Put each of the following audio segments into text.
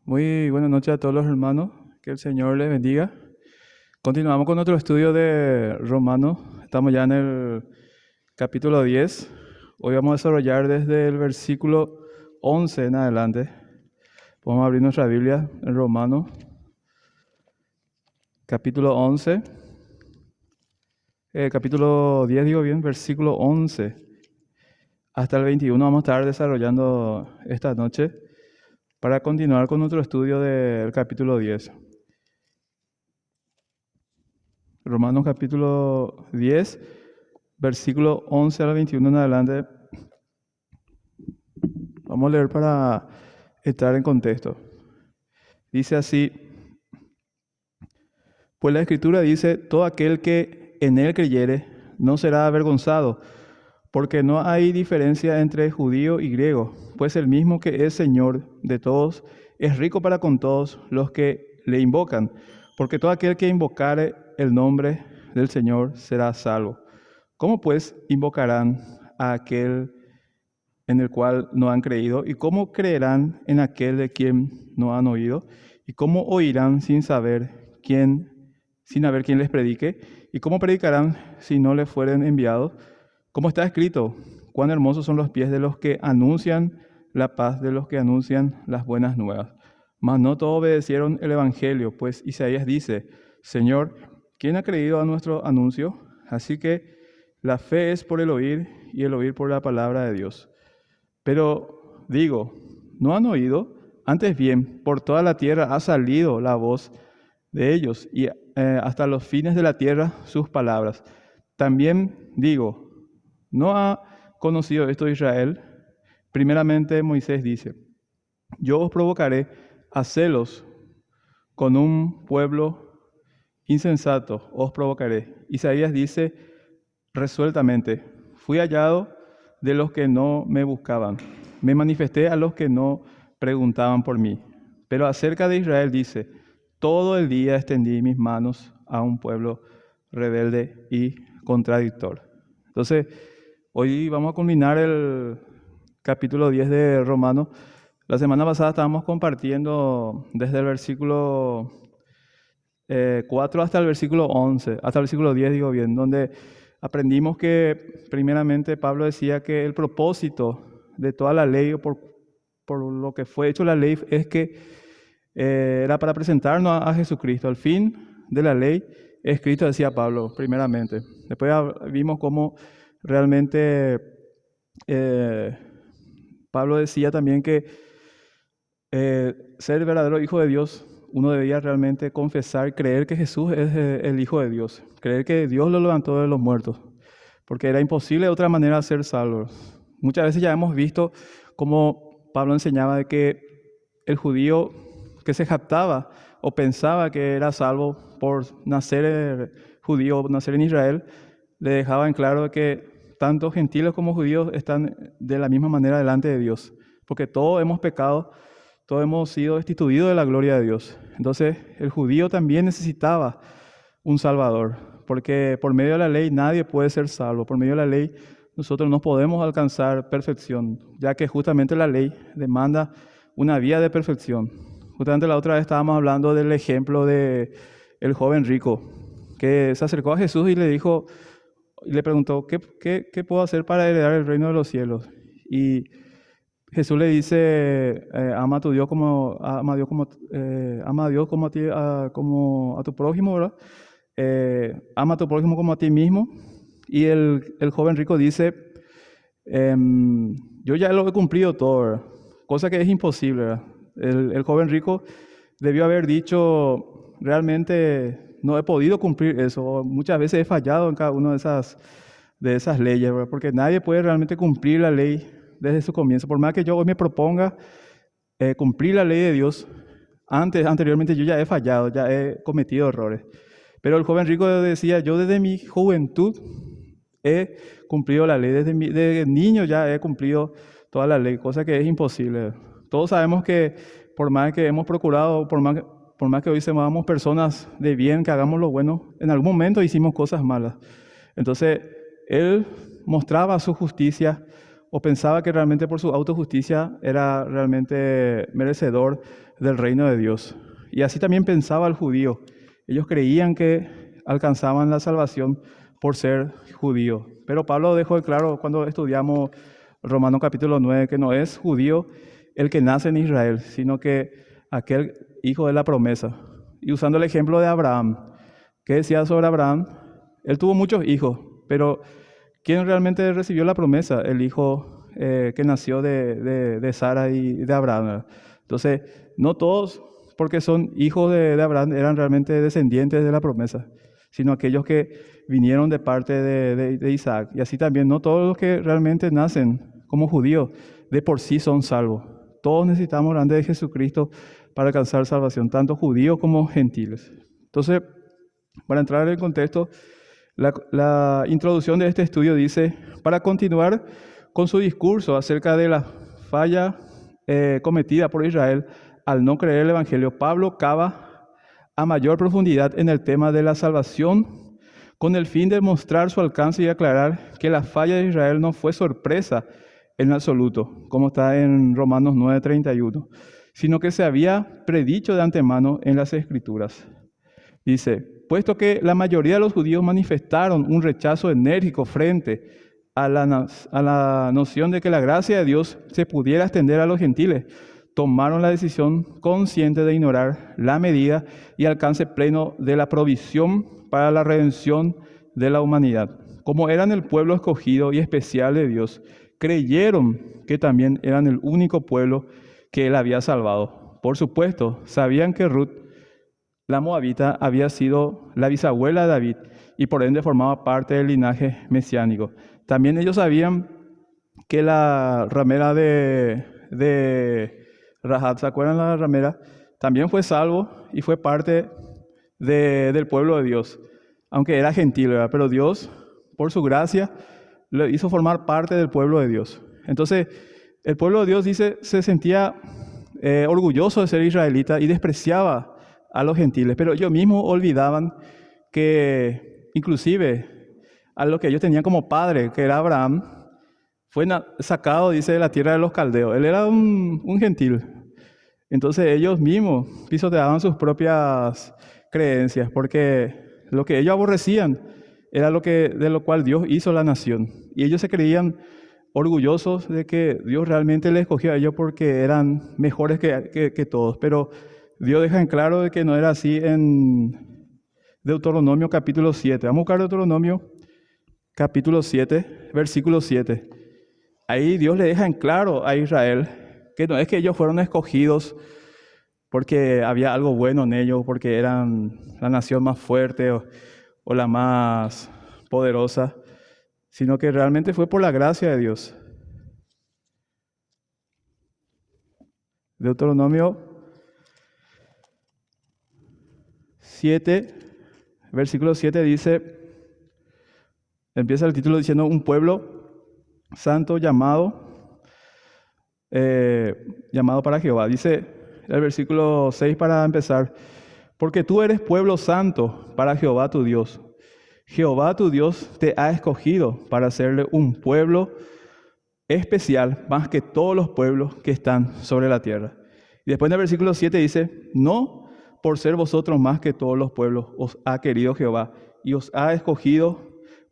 Muy buenas noches a todos los hermanos, que el Señor les bendiga. Continuamos con nuestro estudio de Romanos, estamos ya en el capítulo 10. Hoy vamos a desarrollar desde el versículo 11 en adelante. Vamos a abrir nuestra Biblia en Romanos, capítulo 11, capítulo 10 digo bien, versículo 11 hasta el 21 vamos a estar desarrollando esta noche para continuar con nuestro estudio del capítulo 10. Romanos capítulo 10, versículo 11 al 21 en adelante. Vamos a leer para entrar en contexto. Dice así: pues la Escritura dice, todo aquel que en él creyere no será avergonzado, porque no hay diferencia entre judío y griego, pues el mismo que es Señor de todos es rico para con todos los que le invocan, porque todo aquel que invocare el nombre del Señor será salvo. ¿Cómo pues invocarán a aquel en el cual no han creído? ¿Y cómo creerán en aquel de quien no han oído? ¿Y cómo oirán sin haber quien les predique? ¿Y cómo predicarán si no les fueren enviados? Como está escrito, cuán hermosos son los pies de los que anuncian la paz, de los que anuncian las buenas nuevas. Mas no todos obedecieron el evangelio, pues Isaías dice, Señor, ¿quién ha creído a nuestro anuncio? Así que la fe es por el oír y el oír por la palabra de Dios. Pero digo, ¿no han oído? Antes bien, por toda la tierra ha salido la voz de ellos y hasta los fines de la tierra sus palabras. También digo, ¿no ha conocido esto Israel? Primeramente Moisés dice, yo os provocaré a celos con un pueblo insensato, os provocaré. Isaías dice resueltamente, fui hallado de los que no me buscaban, me manifesté a los que no preguntaban por mí. Pero acerca de Israel dice, todo el día extendí mis manos a un pueblo rebelde y contradictor. Entonces, hoy vamos a culminar el capítulo 10 de Romanos. La semana pasada estábamos compartiendo desde el versículo 4 hasta el versículo 11, hasta el versículo 10, digo bien, donde aprendimos que primeramente Pablo decía que el propósito de toda la ley, o por lo que fue hecho la ley, es que era para presentarnos a Jesucristo. Al fin de la ley es Cristo, decía Pablo, primeramente. Después vimos cómo realmente Pablo decía también que ser verdadero hijo de Dios, uno debía realmente confesar, creer que Jesús es el Hijo de Dios, creer que Dios lo levantó de los muertos, porque era imposible de otra manera ser salvos. Muchas veces ya hemos visto cómo Pablo enseñaba de que el judío que se jactaba o pensaba que era salvo por nacer judío, nacer en Israel, le dejaba en claro que tanto gentiles como judíos están de la misma manera delante de Dios, porque todos hemos pecado, todos hemos sido destituidos de la gloria de Dios. Entonces, el judío también necesitaba un Salvador, porque por medio de la ley nadie puede ser salvo. Por medio de la ley nosotros no podemos alcanzar perfección, ya que justamente la ley demanda una vía de perfección. Justamente la otra vez estábamos hablando del ejemplo de el joven rico, que se acercó a Jesús y le dijo, y le preguntó, ¿qué puedo hacer para heredar el reino de los cielos? Y Jesús le dice, ama a tu Dios como ama a Dios como a ti, como a tu prójimo, ¿verdad? Ama a tu prójimo como a ti mismo. Y el joven rico dice, yo ya lo he cumplido todo, ¿verdad? Cosa que es imposible, ¿verdad? El joven rico debió haber dicho, realmente no he podido cumplir eso. Muchas veces he fallado en cada una de esas leyes, ¿verdad? Porque nadie puede realmente cumplir la ley desde su comienzo. Por más que yo hoy me proponga cumplir la ley de Dios, anteriormente yo ya he fallado, ya he cometido errores. Pero el joven rico decía, yo desde mi juventud he cumplido la ley, desde niño ya he cumplido toda la ley, cosa que es imposible. Todos sabemos que por más que hemos procurado, por más que hoy seamos personas de bien, que hagamos lo bueno, en algún momento hicimos cosas malas. Entonces, él mostraba su justicia o pensaba que realmente por su autojusticia era realmente merecedor del reino de Dios. Y así también pensaba el judío. Ellos creían que alcanzaban la salvación por ser judío. Pero Pablo dejó claro cuando estudiamos Romanos capítulo 9 que no es judío el que nace en Israel, sino que aquel hijo de la promesa. Y usando el ejemplo de Abraham, ¿qué decía sobre Abraham? Él tuvo muchos hijos, pero ¿quién realmente recibió la promesa? El hijo que nació de Sara y de Abraham, ¿verdad? Entonces, no todos, porque son hijos de Abraham, eran realmente descendientes de la promesa, sino aquellos que vinieron de parte de Isaac. Y así también, no todos los que realmente nacen como judíos de por sí son salvos. Todos necesitamos delante de Jesucristo para alcanzar salvación, tanto judíos como gentiles. Entonces, para entrar en el contexto, la introducción de este estudio dice, para continuar con su discurso acerca de la falla cometida por Israel al no creer el Evangelio, Pablo cava a mayor profundidad en el tema de la salvación con el fin de mostrar su alcance y aclarar que la falla de Israel no fue sorpresa en absoluto, como está en Romanos 9:31, sino que se había predicho de antemano en las Escrituras. Dice, puesto que la mayoría de los judíos manifestaron un rechazo enérgico frente a la noción de que la gracia de Dios se pudiera extender a los gentiles, tomaron la decisión consciente de ignorar la medida y alcance pleno de la provisión para la redención de la humanidad. Como eran el pueblo escogido y especial de Dios, creyeron que también eran el único pueblo que Él había salvado. Por supuesto, sabían que Ruth, la moabita, había sido la bisabuela de David y por ende formaba parte del linaje mesiánico. También ellos sabían que la ramera de Rahab, ¿se acuerdan la ramera? También fue salvo y fue parte del pueblo de Dios, aunque era gentil, ¿verdad? Pero Dios, por su gracia, le hizo formar parte del pueblo de Dios. Entonces, el pueblo de Dios, dice, se sentía orgulloso de ser israelita y despreciaba a los gentiles, pero ellos mismos olvidaban que inclusive a lo que ellos tenían como padre, que era Abraham, fue sacado, dice, de la tierra de los caldeos. Él era un gentil. Entonces ellos mismos pisoteaban sus propias creencias, porque lo que ellos aborrecían era de lo cual Dios hizo la nación. Y ellos se creían orgullosos de que Dios realmente les escogió a ellos porque eran mejores que todos. Pero Dios deja en claro de que no era así en Deuteronomio capítulo 7. Vamos a buscar Deuteronomio capítulo 7, versículo 7. Ahí Dios le deja en claro a Israel que no es que ellos fueron escogidos porque había algo bueno en ellos, porque eran la nación más fuerte o la más poderosa, sino que realmente fue por la gracia de Dios. Deuteronomio 7, versículo 7 dice, empieza el título diciendo, un pueblo santo llamado para Jehová. Dice el versículo 6 para empezar, porque tú eres pueblo santo para Jehová tu Dios. Jehová tu Dios te ha escogido para hacerle un pueblo especial más que todos los pueblos que están sobre la tierra. Y después en el versículo 7 dice, no por ser vosotros más que todos los pueblos os ha querido Jehová y os ha escogido,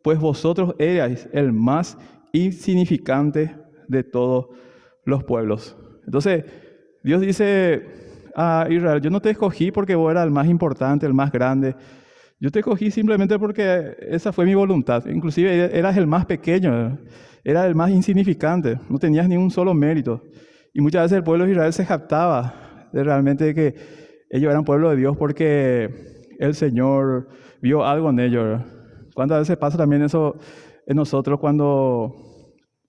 pues vosotros erais el más insignificante de todos los pueblos. Entonces, Dios dice a Israel, yo no te escogí porque vos eras el más importante, el más grande. Yo te escogí simplemente porque esa fue mi voluntad. Inclusive eras el más pequeño, eras el más insignificante, no tenías ni un solo mérito. Y muchas veces el pueblo de Israel se jactaba de realmente que ellos eran pueblo de Dios porque el Señor vio algo en ellos. ¿Cuántas veces pasa también eso en nosotros cuando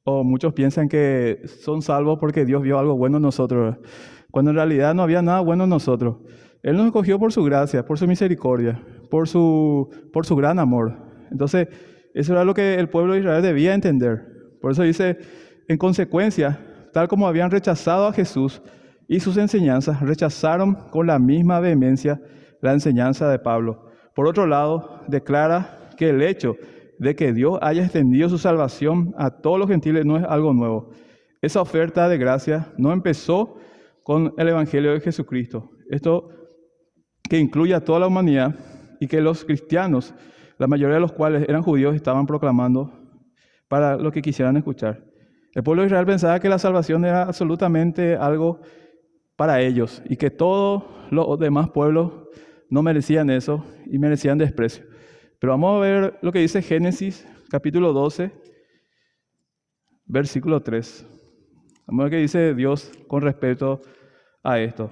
muchos piensan que son salvos porque Dios vio algo bueno en nosotros, cuando en realidad no había nada bueno en nosotros? Él nos escogió por su gracia, por su misericordia, por su gran amor. Entonces, eso era lo que el pueblo de Israel debía entender. Por eso dice, en consecuencia, tal como habían rechazado a Jesús y sus enseñanzas, rechazaron con la misma vehemencia la enseñanza de Pablo. Por otro lado, declara que el hecho de que Dios haya extendido su salvación a todos los gentiles no es algo nuevo. Esa oferta de gracia no empezó con el Evangelio de Jesucristo. Esto que incluye a toda la humanidad y que los cristianos, la mayoría de los cuales eran judíos, estaban proclamando para los que quisieran escuchar. El pueblo de Israel pensaba que la salvación era absolutamente algo para ellos y que todos los demás pueblos no merecían eso y merecían desprecio. Pero vamos a ver lo que dice Génesis capítulo 12, versículo 3. Vamos a ver qué dice Dios con respecto a esto.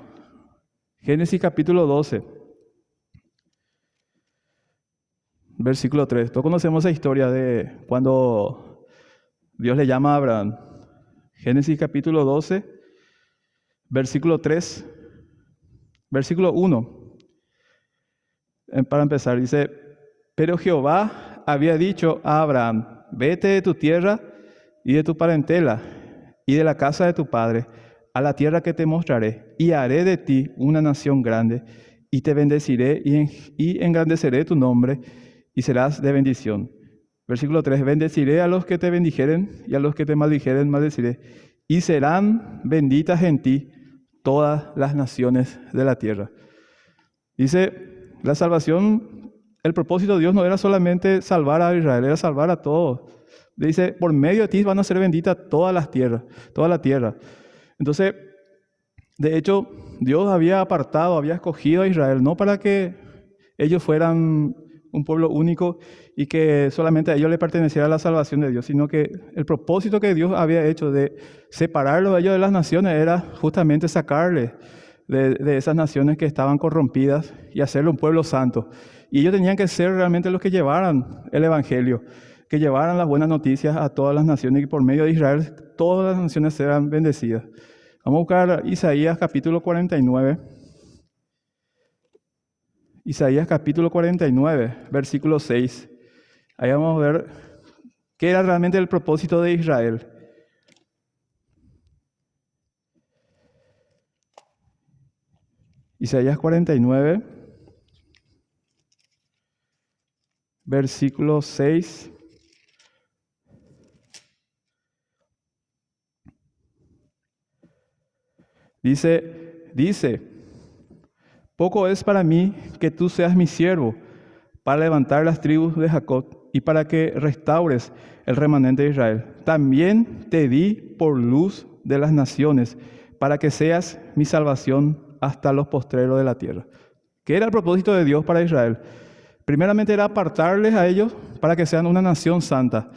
Génesis capítulo 12, versículo 3. Todos conocemos esa historia de cuando Dios le llama a Abraham. Génesis capítulo 12, versículo 3, versículo 1. Para empezar, dice: pero Jehová había dicho a Abraham: vete de tu tierra y de tu parentela y de la casa de tu padre a la tierra que te mostraré, y haré de ti una nación grande, y te bendeciré y engrandeceré tu nombre, y serás de bendición. Versículo 3, bendeciré a los que te bendijeren, y a los que te maldijeren maldeciré, y serán benditas en ti todas las naciones de la tierra. Dice, la salvación, el propósito de Dios no era solamente salvar a Israel, era salvar a todos. Dice, por medio de ti van a ser benditas todas las tierras, toda la tierra. Entonces, de hecho, Dios había apartado, había escogido a Israel, no para que ellos fueran un pueblo único y que solamente a ellos le perteneciera la salvación de Dios, sino que el propósito que Dios había hecho de separarlos a ellos de las naciones era justamente sacarles de esas naciones que estaban corrompidas y hacerlo un pueblo santo. Y ellos tenían que ser realmente los que llevaran el Evangelio, que llevaran las buenas noticias a todas las naciones, y por medio de Israel todas las naciones serán bendecidas. Vamos a buscar Isaías capítulo 49. Isaías capítulo 49, versículo 6. Ahí vamos a ver qué era realmente el propósito de Israel. Isaías 49, versículo 6. Dice, poco es para mí que tú seas mi siervo, para levantar las tribus de Jacob y para que restaures el remanente de Israel. También te di por luz de las naciones, para que seas mi salvación hasta los postreros de la tierra. ¿Qué era el propósito de Dios para Israel? Primeramente era apartarles a ellos para que sean una nación santa,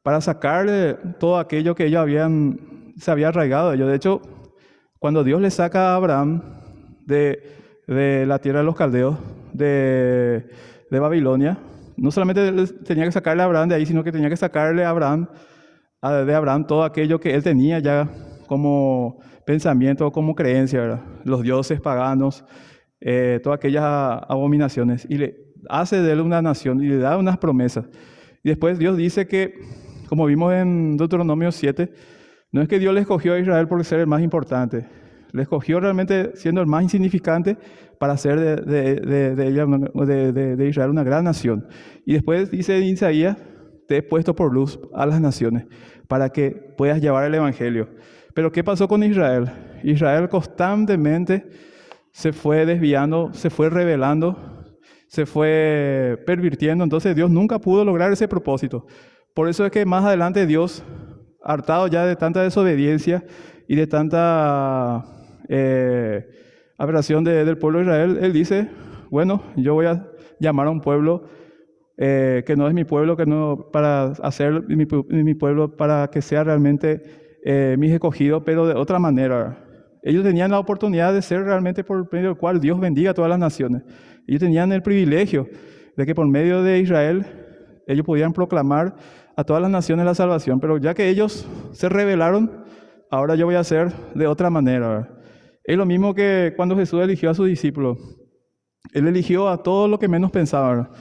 para sacarle todo aquello que ellos se había arraigado de ellos. De hecho, cuando Dios le saca a Abraham de la tierra de los caldeos, de Babilonia, no solamente tenía que sacarle a Abraham de ahí, sino que tenía que sacarle de Abraham todo aquello que él tenía ya como pensamiento, como creencia, ¿verdad? Los dioses paganos, todas aquellas abominaciones, y le hace de él una nación y le da unas promesas. Y después Dios dice que, como vimos en Deuteronomio 7, no es que Dios le escogió a Israel por ser el más importante, le escogió realmente siendo el más insignificante para hacer de Israel una gran nación. Y después dice en Isaías, te he puesto por luz a las naciones para que puedas llevar el Evangelio. Pero ¿qué pasó con Israel? Israel constantemente se fue desviando, se fue rebelando, se fue pervirtiendo. Entonces Dios nunca pudo lograr ese propósito. Por eso es que más adelante Dios, hartado ya de tanta desobediencia y de tanta aberración del pueblo de Israel, Él dice, bueno, yo voy a llamar a un pueblo que no es mi pueblo, que no para hacer mi pueblo para que sea realmente mis escogidos, pero de otra manera. Ellos tenían la oportunidad de ser realmente por medio del cual Dios bendiga a todas las naciones. Ellos tenían el privilegio de que por medio de Israel ellos podían proclamar a todas las naciones la salvación, pero ya que ellos se rebelaron, ahora yo voy a hacer de otra manera, ¿verdad? Es lo mismo que cuando Jesús eligió a sus discípulos. Él eligió a todos los que menos pensaban, ¿verdad?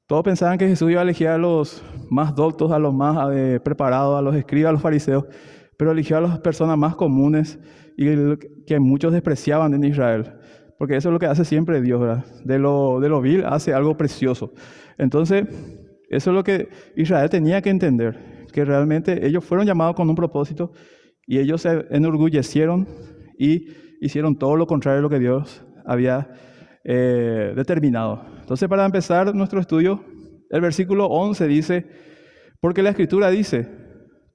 Todos pensaban que Jesús iba a elegir a los más doctos, a los más preparados, a los escribas, a los fariseos, pero eligió a las personas más comunes y que muchos despreciaban en Israel, porque eso es lo que hace siempre Dios, ¿verdad? De lo vil hace algo precioso. Entonces, Eso es lo que Israel tenía que entender, que realmente ellos fueron llamados con un propósito y ellos se enorgullecieron y hicieron todo lo contrario de lo que Dios había determinado. Entonces, para empezar nuestro estudio, el versículo 11 dice, porque la Escritura dice,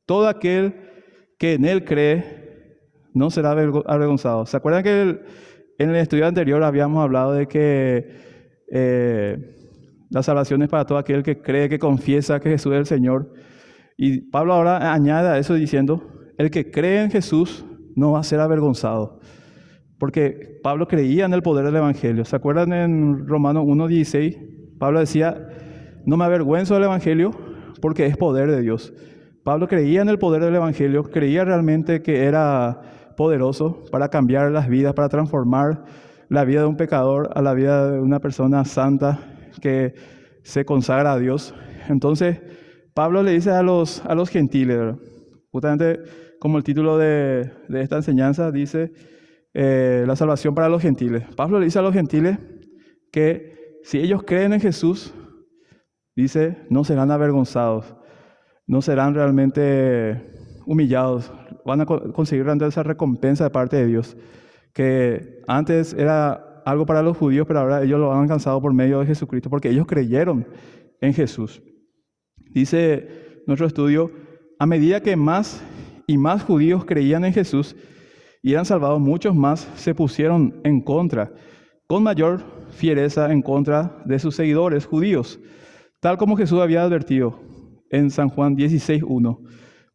todo aquel que en Él cree no será avergonzado. ¿Se acuerdan que en el estudio anterior habíamos hablado de que la salvación es para todo aquel que cree, que confiesa que Jesús es el Señor? Y Pablo ahora añade a eso diciendo, el que cree en Jesús no va a ser avergonzado. Porque Pablo creía en el poder del Evangelio. ¿Se acuerdan en Romanos 1:16? Pablo decía, no me avergüenzo del Evangelio porque es poder de Dios. Pablo creía en el poder del Evangelio, creía realmente que era poderoso para cambiar las vidas, para transformar la vida de un pecador a la vida de una persona santa que se consagra a Dios. Entonces, Pablo le dice a los gentiles, ¿verdad? Justamente como el título de esta enseñanza dice, la salvación para los gentiles. Pablo le dice a los gentiles que si ellos creen en Jesús, dice, no serán avergonzados, no serán realmente humillados, van a conseguir realmente esa recompensa de parte de Dios, que antes era algo para los judíos, pero ahora ellos lo han alcanzado por medio de Jesucristo, porque ellos creyeron en Jesús. Dice nuestro estudio, a medida que más y más judíos creían en Jesús y eran salvados, muchos más se pusieron en contra, con mayor fiereza en contra de sus seguidores judíos, tal como Jesús había advertido en San Juan 16:1.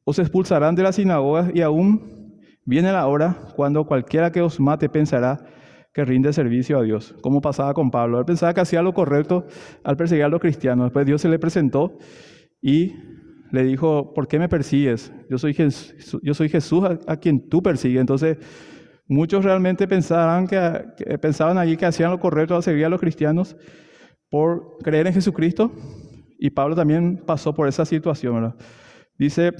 Os expulsarán de las sinagogas y aún viene la hora cuando cualquiera que os mate pensará que rinde servicio a Dios, como pasaba con Pablo. Él pensaba que hacía lo correcto al perseguir a los cristianos. Después Dios se le presentó y le dijo, ¿por qué me persigues? Yo soy Jesús a quien tú persigues. Entonces, muchos realmente pensaban allí que hacían lo correcto al seguir a los cristianos por creer en Jesucristo. Y Pablo también pasó por esa situación, ¿verdad? Dice,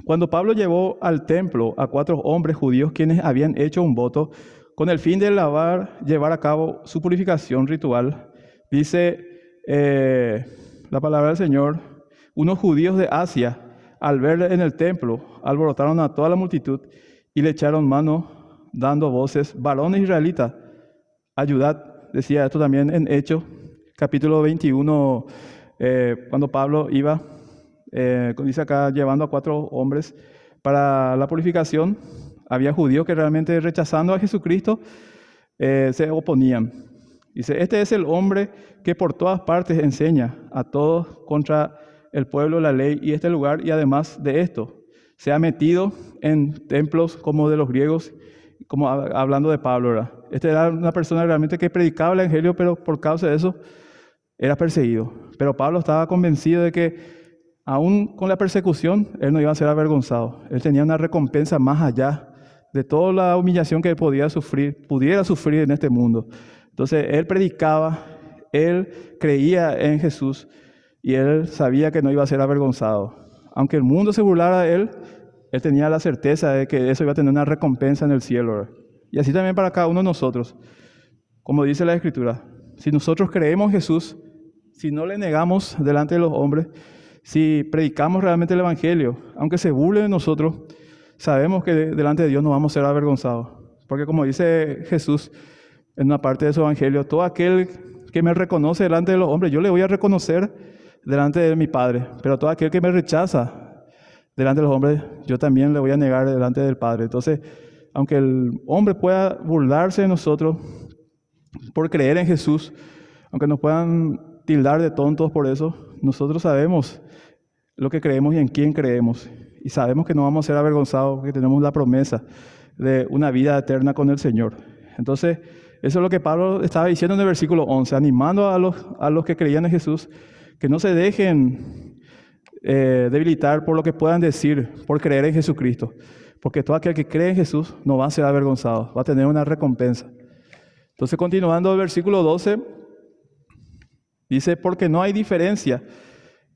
cuando Pablo llevó al templo a 4 hombres judíos quienes habían hecho un voto con el fin de llevar a cabo su purificación ritual, dice la palabra del Señor, unos judíos de Asia, al verle en el templo, alborotaron a toda la multitud y le echaron mano dando voces, varones israelitas, ayudad, decía esto también en Hechos, capítulo 21, cuando Pablo iba, dice acá, llevando a 4 hombres para la purificación. Había judíos que realmente rechazando a Jesucristo se oponían. Dice, este es el hombre que por todas partes enseña a todos contra el pueblo, la ley y este lugar, y además de esto, se ha metido en templos como de los griegos, como hablando de Pablo, ¿verdad? Este era una persona realmente que predicaba el evangelio, pero por causa de eso era perseguido. Pero Pablo estaba convencido de que aún con la persecución, él no iba a ser avergonzado. Él tenía una recompensa más allá de toda la humillación que pudiera sufrir en este mundo. Entonces, él predicaba, él creía en Jesús y él sabía que no iba a ser avergonzado. Aunque el mundo se burlara de él, él tenía la certeza de que eso iba a tener una recompensa en el cielo, ¿verdad? Y así también para cada uno de nosotros. Como dice la Escritura, si nosotros creemos en Jesús, si no le negamos delante de los hombres, si predicamos realmente el Evangelio, aunque se burlen de nosotros, sabemos que delante de Dios no vamos a ser avergonzados. Porque como dice Jesús en una parte de su Evangelio, todo aquel que me reconoce delante de los hombres, yo le voy a reconocer delante de mi Padre. Pero todo aquel que me rechaza delante de los hombres, yo también le voy a negar delante del Padre. Entonces, aunque el hombre pueda burlarse de nosotros por creer en Jesús, aunque nos puedan tildar de tontos por eso, nosotros sabemos lo que creemos y en quién creemos. Y sabemos que no vamos a ser avergonzados porque tenemos la promesa de una vida eterna con el Señor. Entonces, eso es lo que Pablo estaba diciendo en el versículo 11, animando a los que creían en Jesús, que no se dejen debilitar por lo que puedan decir, por creer en Jesucristo. Porque todo aquel que cree en Jesús no va a ser avergonzado, va a tener una recompensa. Entonces, continuando el versículo 12, dice, porque no hay diferencia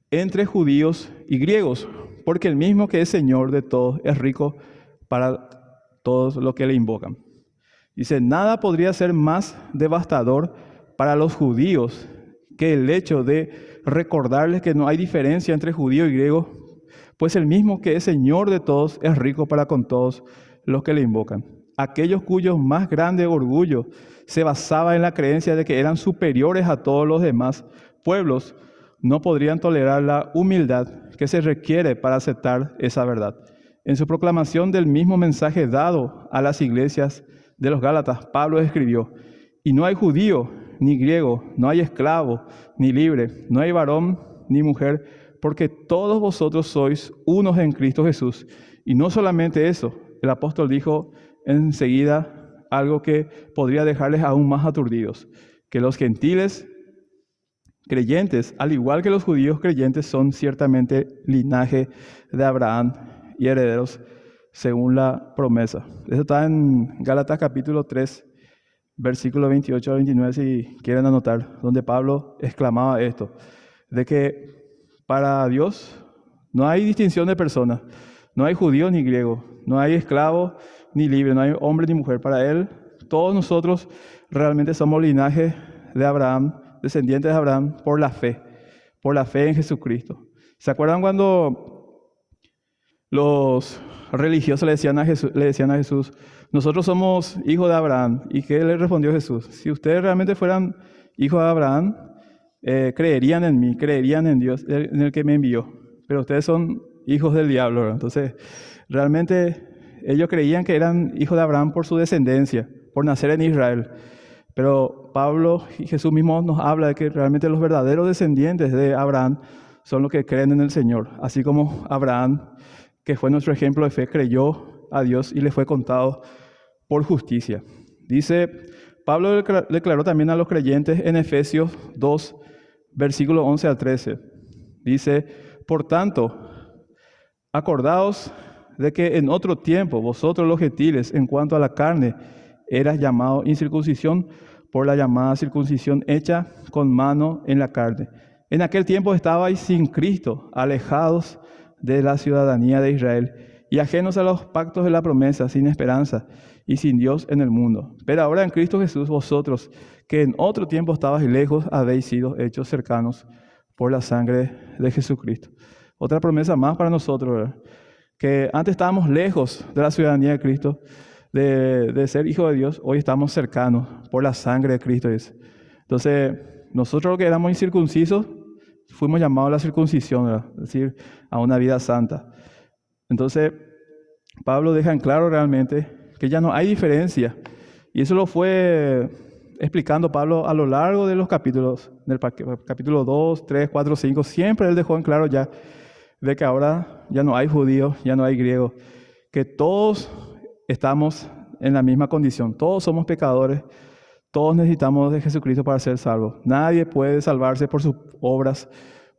entre judíos y griegos, porque el mismo que es Señor de todos es rico para todos los que le invocan. Dice, nada podría ser más devastador para los judíos que el hecho de recordarles que no hay diferencia entre judío y griego, pues el mismo que es Señor de todos es rico para con todos los que le invocan. Aquellos cuyos más grande orgullo se basaba en la creencia de que eran superiores a todos los demás pueblos, no podrían tolerar la humildad que se requiere para aceptar esa verdad. En su proclamación del mismo mensaje dado a las iglesias de los Gálatas, Pablo escribió: y no hay judío ni griego, no hay esclavo ni libre, no hay varón ni mujer, porque todos vosotros sois unos en Cristo Jesús. Y no solamente eso, el apóstol dijo enseguida algo que podría dejarles aún más aturdidos, que los gentiles creyentes, al igual que los judíos creyentes, son ciertamente linaje de Abraham y herederos según la promesa. Eso está en Gálatas capítulo 3, versículos 28 a 29, si quieren anotar, donde Pablo exclamaba esto, de que para Dios no hay distinción de personas, no hay judío ni griego, no hay esclavo ni libre, no hay hombre ni mujer. Para Él, todos nosotros realmente somos linaje de Abraham, descendientes de Abraham por la fe en Jesucristo. ¿Se acuerdan cuando los religiosos le decían a Jesús, nosotros somos hijos de Abraham? ¿Y qué le respondió Jesús? Si ustedes realmente fueran hijos de Abraham, creerían en mí, creerían en Dios, en el que me envió. Pero ustedes son hijos del diablo, ¿verdad? Entonces, realmente ellos creían que eran hijos de Abraham por su descendencia, por nacer en Israel. Pero Pablo y Jesús mismo nos habla de que realmente los verdaderos descendientes de Abraham son los que creen en el Señor. Así como Abraham, que fue nuestro ejemplo de fe, creyó a Dios y le fue contado por justicia. Dice, Pablo declaró también a los creyentes en Efesios 2, versículos 11 al 13. Dice, por tanto, acordaos de que en otro tiempo vosotros los gentiles, en cuanto a la carne, eras llamados incircuncisión por la llamada circuncisión hecha con mano en la carne. En aquel tiempo estabais sin Cristo, alejados de la ciudadanía de Israel y ajenos a los pactos de la promesa, sin esperanza y sin Dios en el mundo. Pero ahora en Cristo Jesús, vosotros, que en otro tiempo estabais lejos, habéis sido hechos cercanos por la sangre de Jesucristo. Otra promesa más para nosotros, ¿verdad? Que antes estábamos lejos de la ciudadanía de Cristo, de ser hijos de Dios, hoy estamos cercanos por la sangre de Cristo. Entonces, nosotros que éramos incircuncisos, fuimos llamados a la circuncisión, ¿verdad? Es decir, a una vida santa. Entonces, Pablo deja en claro realmente que ya no hay diferencia. Y eso lo fue explicando Pablo a lo largo de los capítulos, del capítulo 2, 3, 4, 5. Siempre él dejó en claro ya de que ahora ya no hay judíos, ya no hay griegos, que todos estamos en la misma condición. Todos somos pecadores, todos necesitamos de Jesucristo para ser salvos. Nadie puede salvarse por sus obras,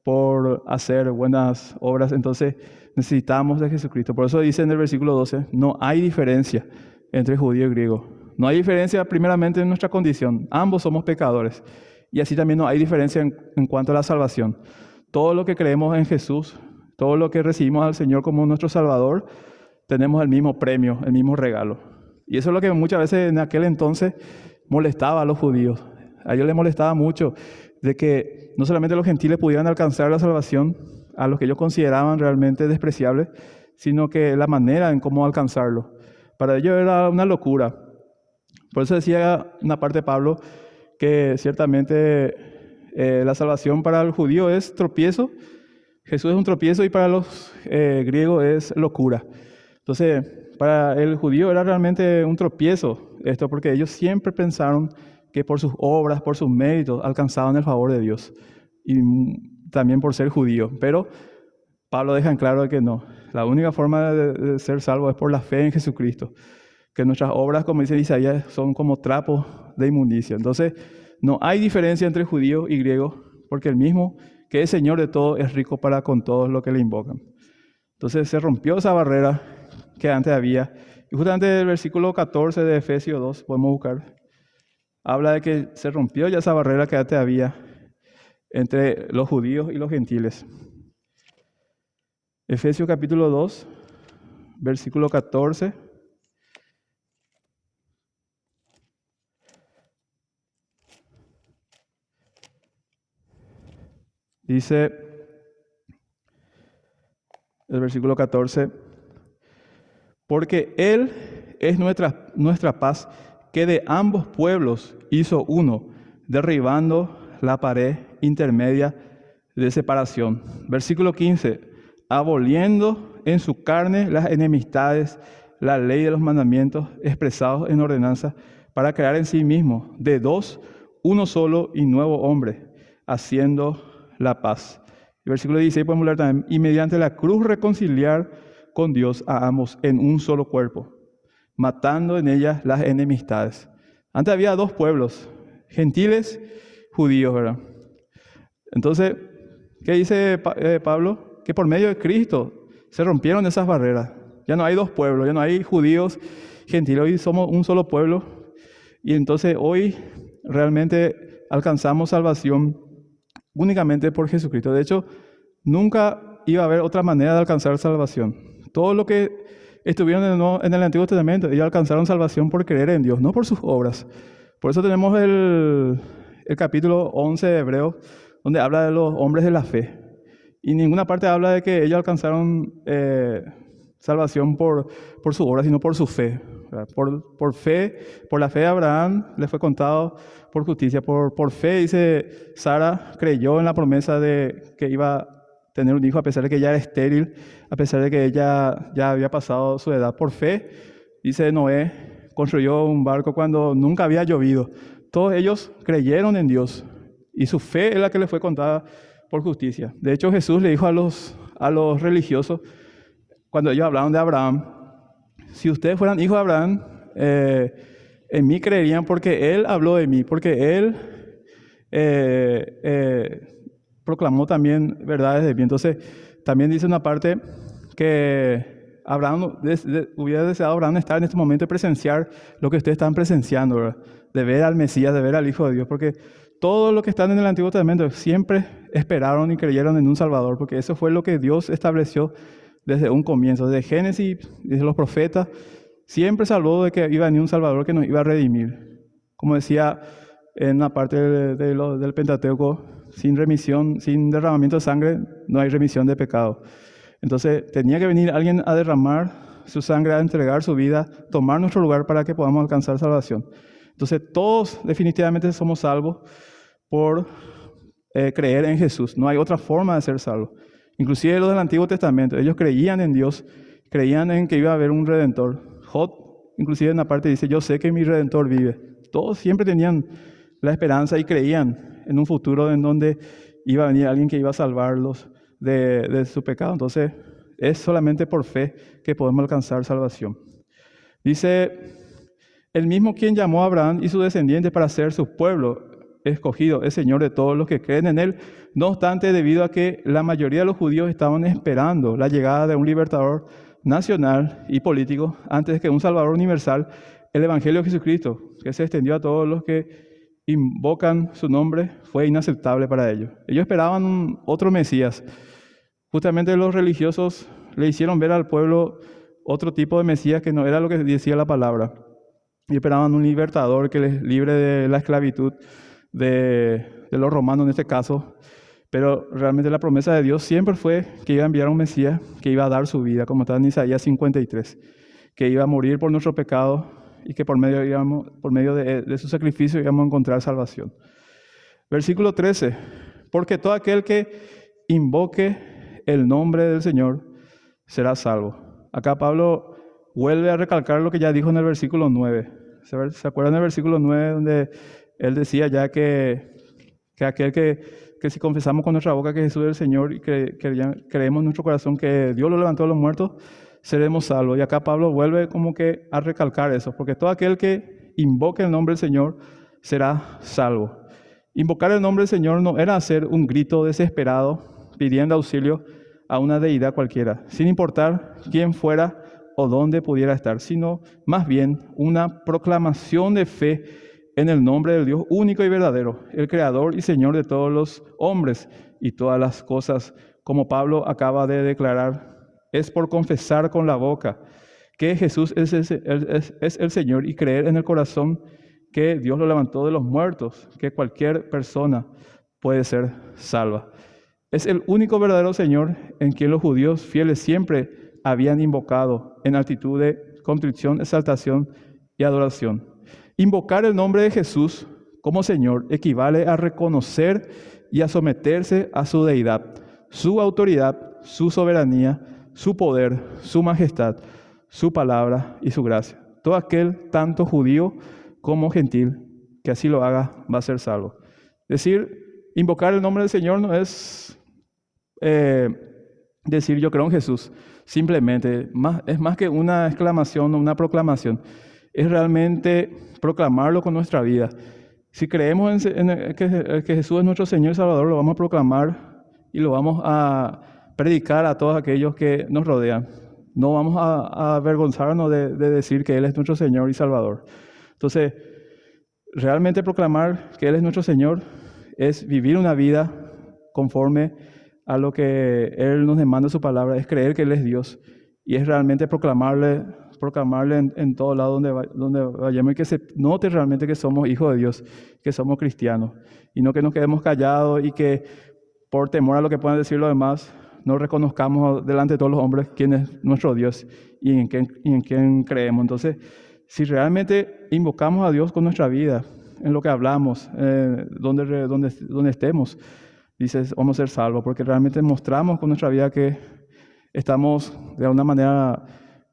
por hacer buenas obras. Entonces necesitamos de Jesucristo. Por eso dice en el versículo 12, no hay diferencia entre judío y griego. No hay diferencia primeramente en nuestra condición. Ambos somos pecadores. Y así también no hay diferencia en cuanto a la salvación. Todo lo que creemos en Jesús, todo lo que recibimos al Señor como nuestro Salvador, tenemos el mismo premio, el mismo regalo. Y eso es lo que muchas veces en aquel entonces molestaba a los judíos. A ellos les molestaba mucho de que no solamente los gentiles pudieran alcanzar la salvación, a los que ellos consideraban realmente despreciables, sino que la manera en cómo alcanzarlo. Para ellos era una locura. Por eso decía una parte de Pablo que ciertamente la salvación para el judío es tropiezo, Jesús es un tropiezo, y para los griegos es locura. Entonces, para el judío era realmente un tropiezo esto, porque ellos siempre pensaron que por sus obras, por sus méritos, alcanzaban el favor de Dios. Y también por ser judío. Pero Pablo deja en claro que no. La única forma de ser salvo es por la fe en Jesucristo. Que nuestras obras, como dice Isaías, son como trapos de inmundicia. Entonces, no hay diferencia entre judío y griego, porque el mismo que es Señor de todo es rico para con todos los que le invocan. Entonces se rompió esa barrera que antes había. Y justamente el versículo 14 de Efesios 2, podemos buscar, habla de que se rompió ya esa barrera que antes había entre los judíos y los gentiles. Efesios capítulo 2, versículo 14. Dice el versículo 14, porque Él es nuestra paz, que de ambos pueblos hizo uno, derribando la pared intermedia de separación. Versículo 15, aboliendo en su carne las enemistades, la ley de los mandamientos expresados en ordenanza, para crear en sí mismo de dos uno solo y nuevo hombre, haciendo la paz. El versículo 16 podemos leer también, y mediante la cruz reconciliar con Dios a ambos en un solo cuerpo, matando en ellas las enemistades. Antes había dos pueblos, gentiles, judíos, ¿verdad? Entonces, ¿qué dice Pablo? Que por medio de Cristo se rompieron esas barreras. Ya no hay dos pueblos, ya no hay judíos, gentiles, hoy somos un solo pueblo. Y entonces hoy realmente alcanzamos salvación únicamente por Jesucristo. De hecho, nunca iba a haber otra manera de alcanzar salvación. Todos los que estuvieron en el Antiguo Testamento, ellos alcanzaron salvación por creer en Dios, no por sus obras. Por eso tenemos el capítulo 11 de Hebreos, donde habla de los hombres de la fe. Y en ninguna parte habla de que ellos alcanzaron salvación por sus obras, sino por su fe. Por fe, por la fe de Abraham, le fue contado por justicia. Por fe, dice, Sara creyó en la promesa de que iba a tener un hijo, a pesar de que ella era estéril, a pesar de que ella ya había pasado su edad. Por fe, dice Noé, construyó un barco cuando nunca había llovido. Todos ellos creyeron en Dios y su fe es la que le fue contada por justicia. De hecho, Jesús le dijo a los religiosos, cuando ellos hablaron de Abraham, si ustedes fueran hijos de Abraham, en mí creerían porque él habló de mí, porque él proclamó también verdades de mí. Entonces, también dice una parte que Abraham hubiera deseado Abraham estar en este momento y presenciar lo que ustedes están presenciando, ¿verdad? De ver al Mesías, de ver al Hijo de Dios, porque todos los que están en el Antiguo Testamento siempre esperaron y creyeron en un Salvador, porque eso fue lo que Dios estableció desde un comienzo, desde Génesis, desde los profetas, siempre se habló de que iba a venir un Salvador que nos iba a redimir. Como decía en una parte del Pentateuco, sin remisión, sin derramamiento de sangre, no hay remisión de pecado. Entonces tenía que venir alguien a derramar su sangre, a entregar su vida, tomar nuestro lugar para que podamos alcanzar salvación. Entonces todos definitivamente somos salvos por creer en Jesús. No hay otra forma de ser salvos. Inclusive los del Antiguo Testamento, ellos creían en Dios, creían en que iba a haber un Redentor. Job, inclusive en la parte dice, yo sé que mi Redentor vive. Todos siempre tenían la esperanza y creían en un futuro en donde iba a venir alguien que iba a salvarlos de su pecado. Entonces, es solamente por fe que podemos alcanzar salvación. Dice, el mismo quien llamó a Abraham y sus descendientes para ser su pueblo escogido, es Señor de todos los que creen en Él. No obstante, debido a que la mayoría de los judíos estaban esperando la llegada de un libertador nacional y político antes que un Salvador universal, el Evangelio de Jesucristo, que se extendió a todos los que invocan su nombre, fue inaceptable para ellos. Ellos esperaban otro Mesías. Justamente los religiosos le hicieron ver al pueblo otro tipo de Mesías que no era lo que decía la palabra. Y esperaban un libertador que les libre de la esclavitud de los romanos en este caso, pero realmente la promesa de Dios siempre fue que iba a enviar un Mesías que iba a dar su vida, como está en Isaías 53, que iba a morir por nuestro pecado y que por medio de su sacrificio íbamos a encontrar salvación. Versículo 13, porque todo aquel que invoque el nombre del Señor será salvo. Acá Pablo vuelve a recalcar lo que ya dijo en el versículo 9. ¿Se acuerdan del versículo 9 donde él decía ya que aquel que si confesamos con nuestra boca que Jesús es el Señor y creemos en nuestro corazón que Dios lo levantó de los muertos, seremos salvos? Y acá Pablo vuelve como que a recalcar eso, porque todo aquel que invoque el nombre del Señor será salvo. Invocar el nombre del Señor no era hacer un grito desesperado pidiendo auxilio a una deidad cualquiera, sin importar quién fuera o dónde pudiera estar, sino más bien una proclamación de fe en el nombre del Dios único y verdadero, el Creador y Señor de todos los hombres y todas las cosas. Como Pablo acaba de declarar, es por confesar con la boca que Jesús es el Señor y creer en el corazón que Dios lo levantó de los muertos, que cualquier persona puede ser salva. Es el único verdadero Señor en quien los judíos fieles siempre habían invocado en actitud de contrición, exaltación y adoración. Invocar el nombre de Jesús como Señor equivale a reconocer y a someterse a su deidad, su autoridad, su soberanía, su poder, su majestad, su palabra y su gracia. Todo aquel, tanto judío como gentil, que así lo haga, va a ser salvo. Es decir, invocar el nombre del Señor no es decir yo creo en Jesús, simplemente, es más que una exclamación o una proclamación, es realmente proclamarlo con nuestra vida. Si creemos que Jesús es nuestro Señor y Salvador, lo vamos a proclamar y lo vamos a predicar a todos aquellos que nos rodean. No vamos a avergonzarnos de decir que Él es nuestro Señor y Salvador. Entonces, realmente proclamar que Él es nuestro Señor es vivir una vida conforme a lo que Él nos demanda en su palabra, es creer que Él es Dios y es realmente proclamarle en todo lado donde vayamos y que se note realmente que somos hijos de Dios, que somos cristianos y no que nos quedemos callados y que por temor a lo que puedan decir los demás no reconozcamos delante de todos los hombres quién es nuestro Dios y en quién creemos. Entonces, si realmente invocamos a Dios con nuestra vida, en lo que hablamos, donde estemos, dices, vamos a ser salvos, porque realmente mostramos con nuestra vida que estamos de alguna manera,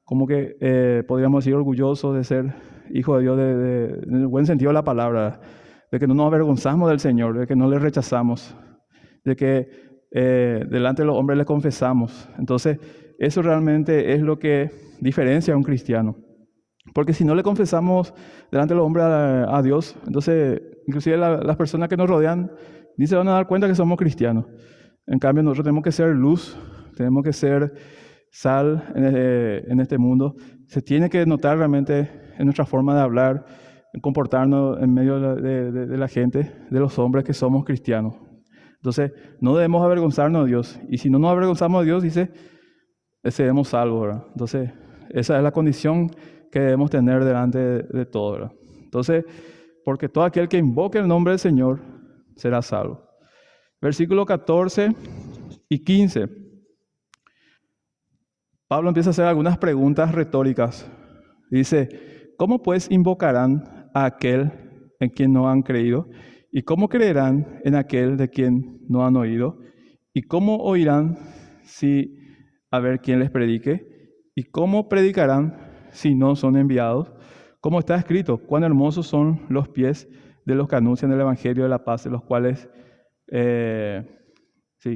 como que podríamos decir, orgullosos de ser hijos de Dios, en el buen sentido de la palabra, de que no nos avergonzamos del Señor, de que no le rechazamos, de que delante de los hombres le confesamos. Entonces, eso realmente es lo que diferencia a un cristiano. Porque si no le confesamos delante de los hombres a Dios, entonces inclusive las personas que nos rodean ni se van a dar cuenta que somos cristianos. En cambio, nosotros tenemos que ser luz, tenemos que ser sal en este mundo. Se tiene que notar realmente en nuestra forma de hablar, en comportarnos en medio de la gente, de los hombres que somos cristianos. Entonces, no debemos avergonzarnos de Dios. Y si no nos avergonzamos de Dios, dice, seremos salvos, ¿verdad? Entonces, esa es la condición que debemos tener delante de todo, ¿verdad? Entonces, porque todo aquel que invoque el nombre del Señor será salvo. Versículo 14 y 15. Pablo empieza a hacer algunas preguntas retóricas. Dice, ¿cómo pues invocarán a aquel en quien no han creído? ¿Y cómo creerán en aquel de quien no han oído? ¿Y cómo oirán si a ver quién les predique? ¿Y cómo predicarán si no son enviados? Como está escrito, cuán hermosos son los pies de los que anuncian el Evangelio de la paz, de los cuales,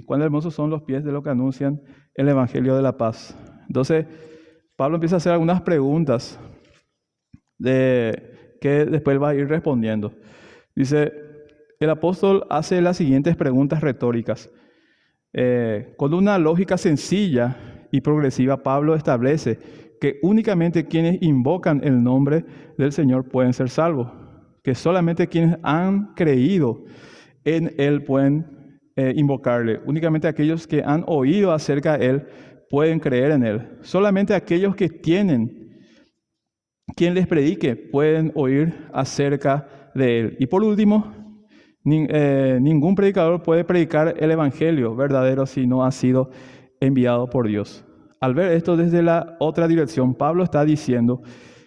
cuán hermosos son los pies de los que anuncian el Evangelio de la paz. Entonces, Pablo empieza a hacer algunas preguntas que después va a ir respondiendo. Dice, el apóstol hace las siguientes preguntas retóricas. Con una lógica sencilla y progresiva, Pablo establece que únicamente quienes invocan el nombre del Señor pueden ser salvos, que solamente quienes han creído en Él pueden invocarle, únicamente aquellos que han oído acerca de Él pueden creer en Él, solamente aquellos que tienen quien les predique pueden oír acerca de Él. Y por último, ningún predicador puede predicar el Evangelio verdadero si no ha sido enviado por Dios. Al ver esto desde la otra dirección, Pablo está diciendo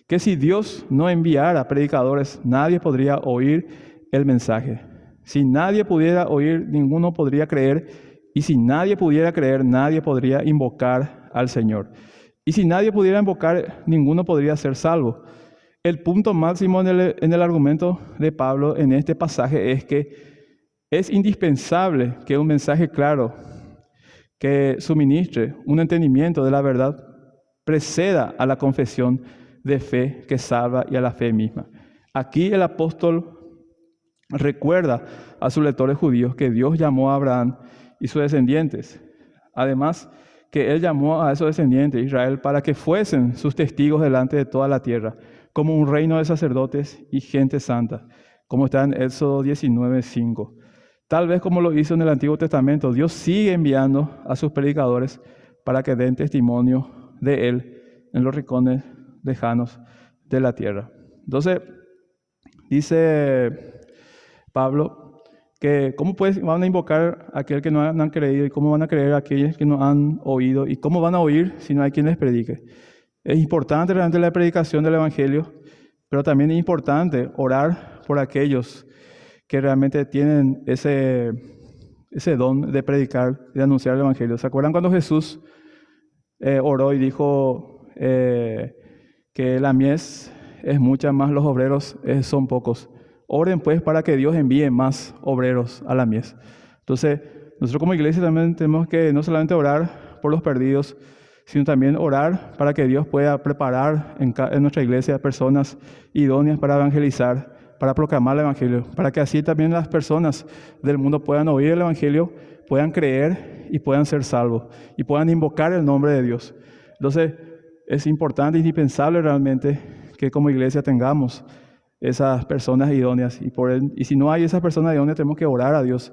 que si Dios no enviara predicadores, nadie podría oír el mensaje. Si nadie pudiera oír, ninguno podría creer. Y si nadie pudiera creer, nadie podría invocar al Señor. Y si nadie pudiera invocar, ninguno podría ser salvo. El punto máximo en el argumento de Pablo en este pasaje es que es indispensable que un mensaje claro que suministre un entendimiento de la verdad preceda a la confesión de fe que salva y a la fe misma. Aquí el apóstol recuerda a sus lectores judíos que Dios llamó a Abraham y sus descendientes. Además, que Él llamó a esos descendientes de Israel para que fuesen sus testigos delante de toda la tierra, como un reino de sacerdotes y gente santa, como está en Éxodo 19:5. Tal vez como lo hizo en el Antiguo Testamento, Dios sigue enviando a sus predicadores para que den testimonio de Él en los rincones lejanos de la tierra. Entonces, dice Pablo que cómo pues van a invocar a aquel que no han creído y cómo van a creer a aquellos que no han oído y cómo van a oír si no hay quien les predique. Es importante realmente la predicación del Evangelio, pero también es importante orar por aquellos que realmente tienen ese don de predicar, de anunciar el Evangelio. ¿Se acuerdan cuando Jesús oró y dijo que la mies es mucha, más los obreros son pocos? Oren pues para que Dios envíe más obreros a la mies. Entonces, nosotros como iglesia también tenemos que no solamente orar por los perdidos, sino también orar para que Dios pueda preparar en nuestra iglesia personas idóneas para evangelizar, para proclamar el Evangelio, para que así también las personas del mundo puedan oír el Evangelio, puedan creer y puedan ser salvos y puedan invocar el nombre de Dios. Entonces, es importante e indispensable realmente que como iglesia tengamos esas personas idóneas y si no hay esas personas idóneas tenemos que orar a Dios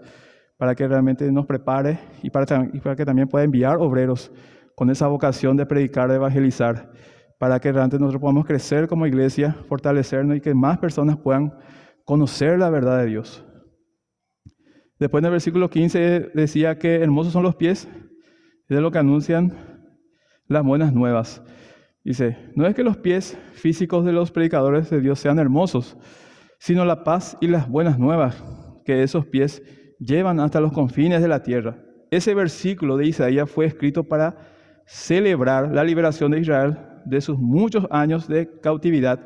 para que realmente nos prepare y para que también pueda enviar obreros con esa vocación de predicar, de evangelizar, para que realmente nosotros podamos crecer como iglesia, fortalecernos y que más personas puedan conocer la verdad de Dios. Después en el versículo 15 decía que hermosos son los pies de lo que anuncian las buenas nuevas. Dice, no es que los pies físicos de los predicadores de Dios sean hermosos, sino la paz y las buenas nuevas que esos pies llevan hasta los confines de la tierra. Ese versículo de Isaías fue escrito para celebrar la liberación de Israel de sus muchos años de cautividad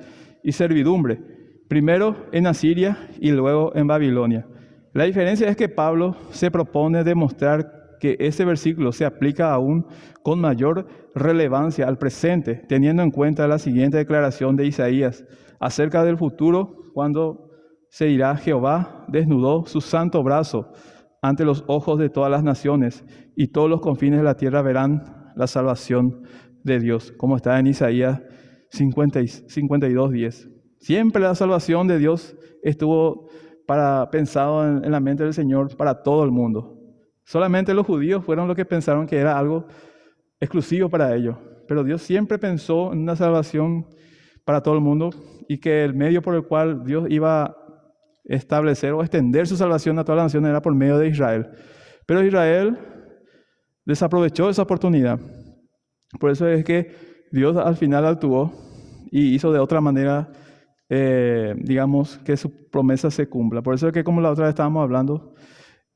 y servidumbre, primero en Asiria y luego en Babilonia. La diferencia es que Pablo se propone demostrar que ese versículo se aplica aún con mayor relevancia al presente, teniendo en cuenta la siguiente declaración de Isaías acerca del futuro, cuando se dirá: Jehová desnudó su santo brazo ante los ojos de todas las naciones, y todos los confines de la tierra verán la salvación de Dios, como está en Isaías 52:10. Siempre la salvación de Dios estuvo pensado en la mente del Señor para todo el mundo. Solamente los judíos fueron los que pensaron que era algo exclusivo para ellos, pero Dios siempre pensó en una salvación para todo el mundo y que el medio por el cual Dios iba a establecer o extender su salvación a todas las naciones era por medio de Israel. Pero Israel desaprovechó esa oportunidad. Por eso es que Dios al final actuó y hizo de otra manera, digamos, que su promesa se cumpla. Por eso es que, como la otra vez estábamos hablando,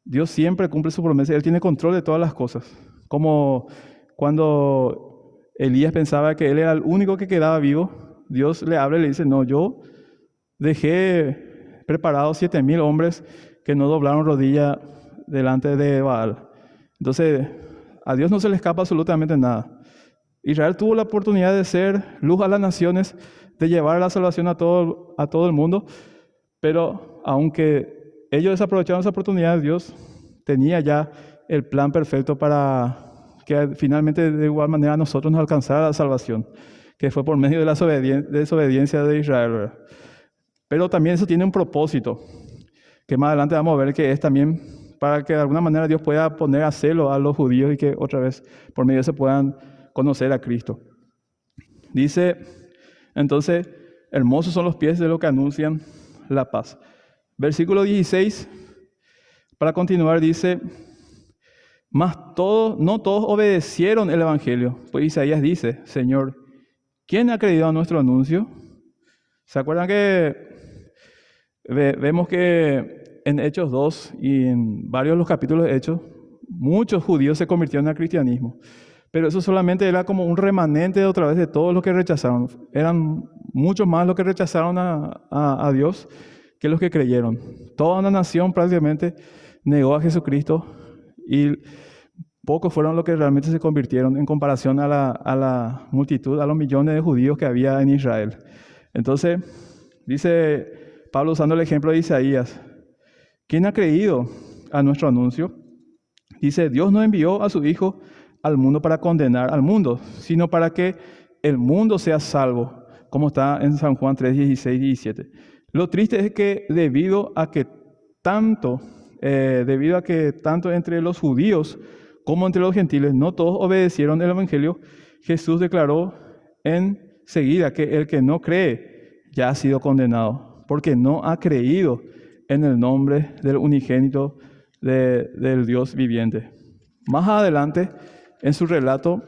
Dios siempre cumple su promesa. Él tiene control de todas las cosas. Como cuando Elías pensaba que él era el único que quedaba vivo, Dios le habla y le dice: no, yo dejé preparados 7,000 hombres que no doblaron rodilla delante de Baal. Entonces, a Dios no se le escapa absolutamente nada. Israel tuvo la oportunidad de ser luz a las naciones, de llevar la salvación a todo el mundo, pero aunque ellos desaprovecharon esa oportunidad, Dios tenía ya el plan perfecto para que finalmente de igual manera a nosotros nos alcanzara la salvación, que fue por medio de la desobediencia de Israel, ¿verdad? Pero también eso tiene un propósito, que más adelante vamos a ver, que es también para que de alguna manera Dios pueda poner a celo a los judíos y que otra vez por medio de eso puedan conocer a Cristo. Dice, entonces, hermosos son los pies de los que anuncian la paz. Versículo 16, para continuar, dice: mas no todos obedecieron el Evangelio. Pues Isaías dice: Señor, ¿quién ha creído a nuestro anuncio? ¿Se acuerdan que vemos que en Hechos 2 y en varios de los capítulos de Hechos, muchos judíos se convirtieron al cristianismo? Pero eso solamente era como un remanente otra vez de todos los que rechazaron. Eran muchos más los que rechazaron a Dios que los que creyeron. Toda una nación prácticamente negó a Jesucristo y pocos fueron los que realmente se convirtieron en comparación a la multitud, a los millones de judíos que había en Israel. Entonces, dice Pablo usando el ejemplo de Isaías: ¿quién ha creído a nuestro anuncio? Dice: Dios no envió a su Hijo al mundo para condenar al mundo, sino para que el mundo sea salvo, como está en San Juan 3, 16 y 17. Lo triste es que debido a que tanto entre los judíos como entre los gentiles no todos obedecieron el Evangelio, Jesús declaró enseguida que el que no cree ya ha sido condenado, porque no ha creído en el nombre del unigénito del Dios viviente. Más adelante, en su relato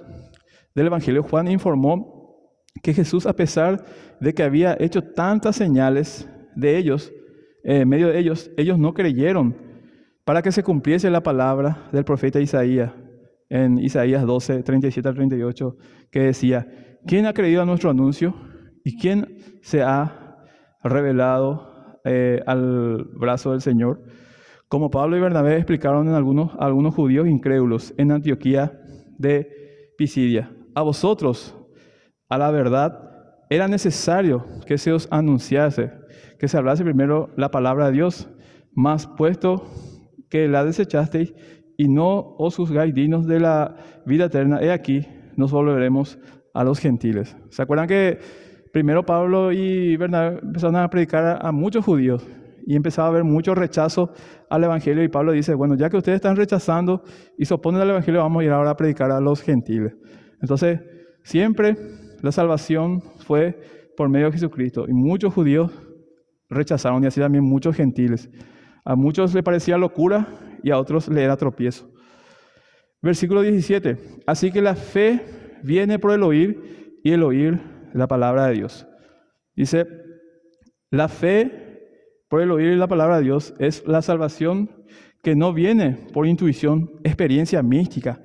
del Evangelio, Juan informó que Jesús, a pesar de que había hecho tantas señales de ellos, en medio de ellos no creyeron, para que se cumpliese la palabra del profeta Isaías, en Isaías 12, 37 al 38, que decía: ¿quién ha creído a nuestro anuncio? ¿Y quién se ha revelado al brazo del Señor? Como Pablo y Bernabé explicaron a algunos judíos incrédulos en Antioquía de Pisidia: a vosotros, a la verdad, era necesario que se os anunciase, que se hablase primero la palabra de Dios, mas puesto que la desechasteis y no os juzgáis dignos de la vida eterna, he aquí, nos volveremos a los gentiles. ¿Se acuerdan que primero Pablo y Bernabé empezaron a predicar a muchos judíos y empezaba a haber mucho rechazo al Evangelio? Y Pablo dice: bueno, ya que ustedes están rechazando y se oponen al Evangelio, vamos a ir ahora a predicar a los gentiles. Entonces, siempre la salvación fue por medio de Jesucristo, y muchos judíos rechazaron, y así también muchos gentiles. A muchos les parecía locura y a otros le era tropiezo. Versículo 17. Así que la fe viene por el oír, y el oír la palabra de Dios. Dice, la fe por el oír la palabra de Dios es la salvación que no viene por intuición, experiencia mística,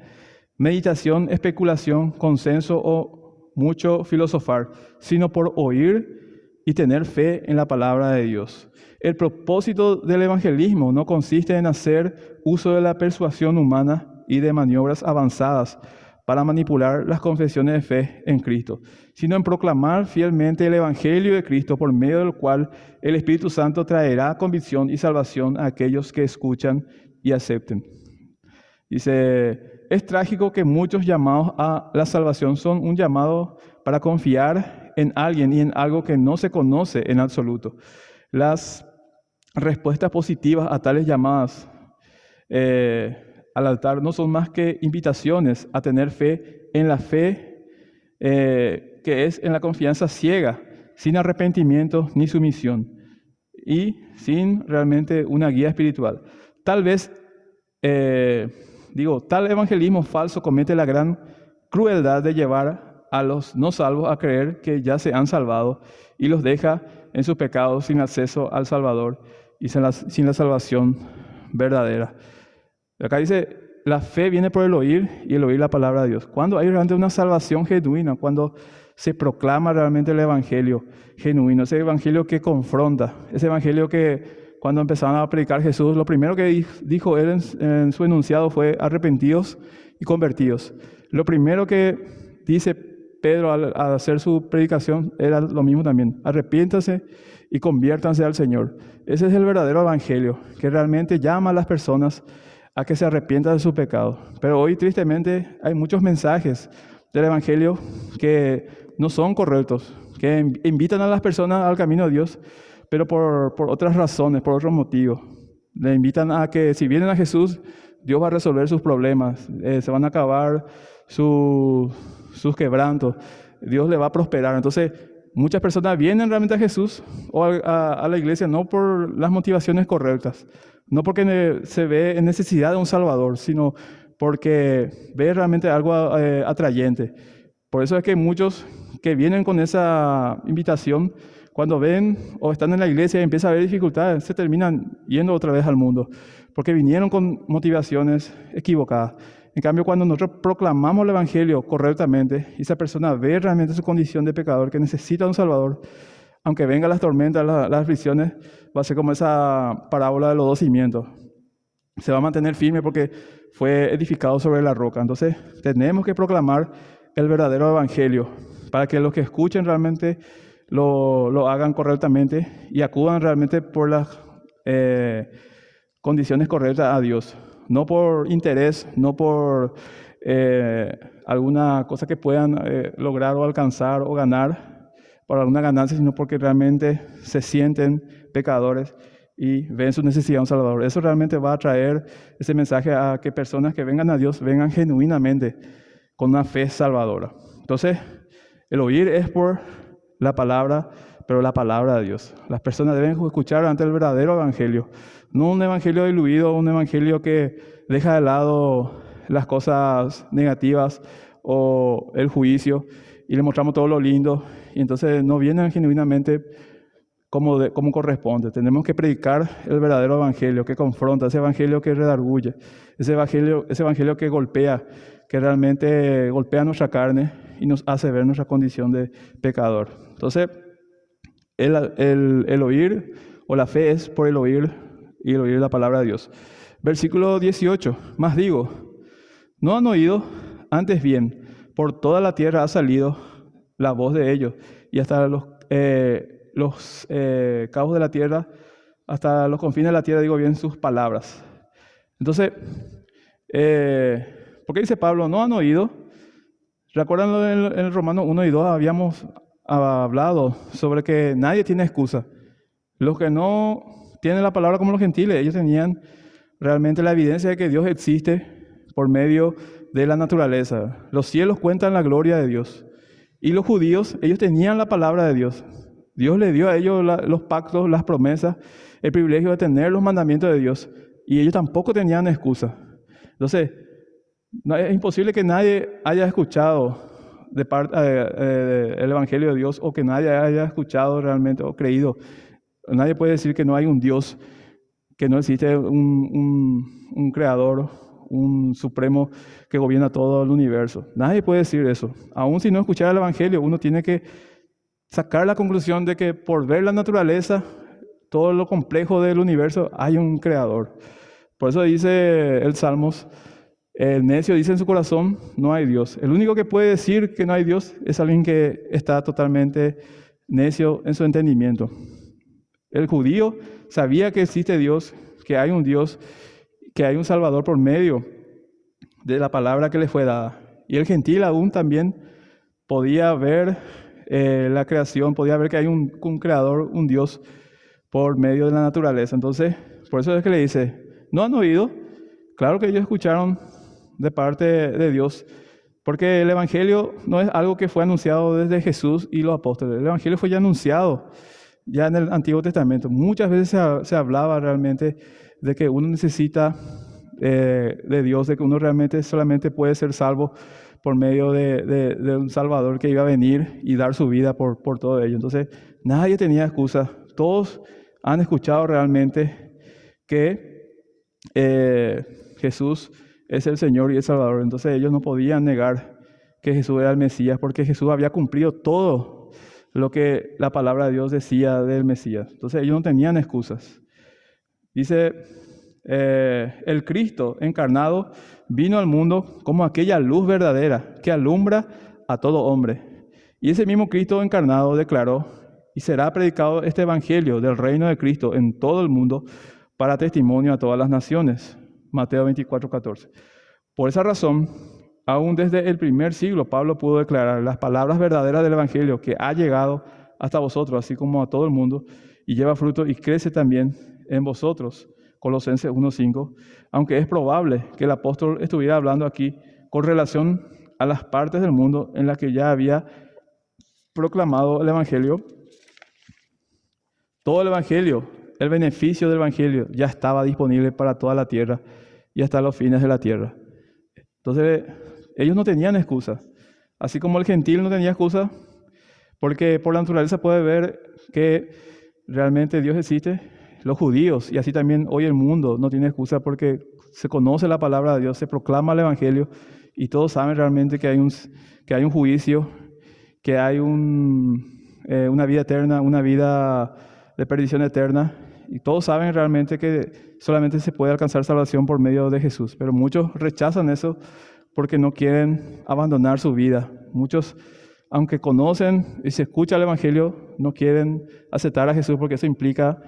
meditación, especulación, consenso o mucho filosofar, sino por oír y tener fe en la palabra de Dios. El propósito del evangelismo no consiste en hacer uso de la persuasión humana y de maniobras avanzadas para manipular las confesiones de fe en Cristo, sino en proclamar fielmente el evangelio de Cristo, por medio del cual el Espíritu Santo traerá convicción y salvación a aquellos que escuchan y acepten. Dice, es trágico que muchos llamados a la salvación son un llamado para confiar en alguien y en algo que no se conoce en absoluto. Las respuestas positivas a tales llamadas al altar no son más que invitaciones a tener fe en la fe que es en la confianza ciega, sin arrepentimiento ni sumisión y sin realmente una guía espiritual. Tal vez, tal evangelismo falso comete la gran crueldad de llevar a los no salvos a creer que ya se han salvado y los deja en sus pecados sin acceso al Salvador y sin la salvación verdadera. Acá dice, la fe viene por el oír y el oír la palabra de Dios. Cuando hay realmente una salvación genuina, cuando se proclama realmente el evangelio genuino, ese evangelio que confronta, ese evangelio que cuando empezaron a predicar Jesús, lo primero que dijo él en su enunciado fue: arrepentidos y convertidos. Lo primero que dice Pedro al hacer su predicación era lo mismo también: arrepiéntanse y conviértanse al Señor. Ese es el verdadero evangelio, que realmente llama a las personas a que se arrepientan de su pecado. Pero hoy, tristemente, hay muchos mensajes del evangelio que no son correctos, que invitan a las personas al camino de Dios, pero por otras razones, por otros motivos. Le invitan a que si vienen a Jesús, Dios va a resolver sus problemas, se van a acabar sus quebrantos, Dios le va a prosperar. Entonces, muchas personas vienen realmente a Jesús o a la iglesia no por las motivaciones correctas, no porque se ve en necesidad de un Salvador, sino porque ve realmente algo atrayente. Por eso es que muchos que vienen con esa invitación, cuando ven o están en la iglesia y empiezan a haber dificultades, se terminan yendo otra vez al mundo, porque vinieron con motivaciones equivocadas. En cambio, cuando nosotros proclamamos el evangelio correctamente y esa persona ve realmente su condición de pecador, que necesita un Salvador, aunque vengan las tormentas, las aflicciones, va a ser como esa parábola de los dos cimientos. Se va a mantener firme porque fue edificado sobre la roca. Entonces, tenemos que proclamar el verdadero evangelio para que los que escuchen realmente lo hagan correctamente y acudan realmente por las condiciones correctas a Dios. No por interés, no por alguna cosa que puedan lograr o alcanzar o ganar por alguna ganancia, sino porque realmente se sienten pecadores y ven su necesidad de un Salvador. Eso realmente va a traer ese mensaje a que personas que vengan a Dios vengan genuinamente con una fe salvadora. Entonces, el oír es por la palabra, pero la palabra de Dios. Las personas deben escuchar ante el verdadero evangelio, no un evangelio diluido, un evangelio que deja de lado las cosas negativas o el juicio y le mostramos todo lo lindo y entonces no vienen genuinamente como corresponde. Tenemos que predicar el verdadero evangelio que confronta, ese evangelio que redarguye, ese evangelio que golpea, que realmente golpea nuestra carne y nos hace ver nuestra condición de pecador. Entonces, el oír o la fe es por el oír y el oír la palabra de Dios. Versículo 18, más digo, no han oído, antes bien, por toda la tierra ha salido la voz de ellos y hasta los cabos de la tierra, hasta los confines de la tierra, digo bien, sus palabras. Entonces, ¿por qué dice Pablo? No han oído. ¿Recuerdan en el Romanos 1 y 2 habíamos hablado sobre que nadie tiene excusa? Los que no tienen la palabra como los gentiles, ellos tenían realmente la evidencia de que Dios existe por medio de la naturaleza. Los cielos cuentan la gloria de Dios. Y los judíos, ellos tenían la palabra de Dios. Dios les dio a ellos los pactos, las promesas, el privilegio de tener los mandamientos de Dios. Y ellos tampoco tenían excusa. Entonces, es imposible que nadie haya escuchado el Evangelio de Dios o que nadie haya escuchado realmente o creído. Nadie puede decir que no hay un Dios, que no existe un creador, un supremo que gobierna todo el universo. Nadie puede decir eso. Aún si no escuchara el Evangelio, uno tiene que sacar la conclusión de que por ver la naturaleza, todo lo complejo del universo, hay un creador. Por eso dice el Salmos, el necio dice en su corazón, no hay Dios. El único que puede decir que no hay Dios es alguien que está totalmente necio en su entendimiento. El judío sabía que existe Dios, que hay un Dios, que hay un Salvador por medio de la palabra que le fue dada. Y el gentil aún también podía ver la creación, podía ver que hay un creador, un Dios, por medio de la naturaleza. Entonces, por eso es que le dice, ¿no han oído? Claro que ellos escucharon de parte de Dios, porque el Evangelio no es algo que fue anunciado desde Jesús y los apóstoles. El Evangelio fue ya anunciado ya en el Antiguo Testamento. Muchas veces se hablaba realmente de que uno necesita de Dios, de que uno realmente solamente puede ser salvo por medio de un Salvador que iba a venir y dar su vida por todo ello. Entonces, nadie tenía excusa. Todos han escuchado realmente que Jesús es el Señor y el Salvador. Entonces, ellos no podían negar que Jesús era el Mesías, porque Jesús había cumplido todo lo que la palabra de Dios decía del Mesías. Entonces, ellos no tenían excusas. Dice, el Cristo encarnado vino al mundo como aquella luz verdadera que alumbra a todo hombre. Y ese mismo Cristo encarnado declaró, y será predicado este evangelio del reino de Cristo en todo el mundo para testimonio a todas las naciones. Mateo 24:14. Por esa razón, aún desde el primer siglo, Pablo pudo declarar las palabras verdaderas del evangelio que ha llegado hasta vosotros, así como a todo el mundo, y lleva fruto y crece también en vosotros. Colosenses 1:5, aunque es probable que el apóstol estuviera hablando aquí con relación a las partes del mundo en las que ya había proclamado el evangelio, todo el evangelio, el beneficio del evangelio ya estaba disponible para toda la tierra y hasta los fines de la tierra. Entonces, ellos no tenían excusa, así como el gentil no tenía excusa, porque por la naturaleza puede ver que realmente Dios existe. Los judíos, y así también hoy el mundo, no tiene excusa porque se conoce la palabra de Dios, se proclama el evangelio y todos saben realmente que hay un juicio, que hay una vida eterna, una vida de perdición eterna, y todos saben realmente que solamente se puede alcanzar salvación por medio de Jesús, pero muchos rechazan eso porque no quieren abandonar su vida. Muchos, aunque conocen y se escucha el evangelio, no quieren aceptar a Jesús porque eso implica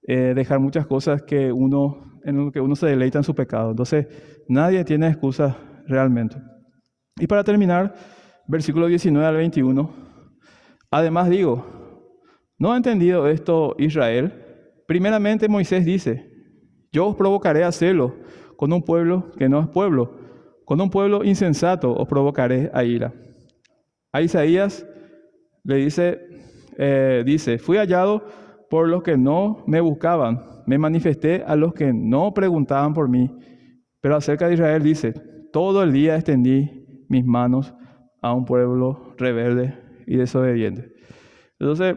dejar muchas cosas en lo que uno se deleita en su pecado. Entonces, nadie tiene excusa realmente. Y para terminar, versículo 19 al 21, además digo, ¿no ha entendido esto Israel? Primeramente Moisés dice, yo os provocaré a celo con un pueblo que no es pueblo, con un pueblo insensato os provocaré a ira. A Isaías le dice dice, fui hallado por los que no me buscaban, me manifesté a los que no preguntaban por mí. Pero acerca de Israel dice, todo el día extendí mis manos a un pueblo rebelde y desobediente. Entonces,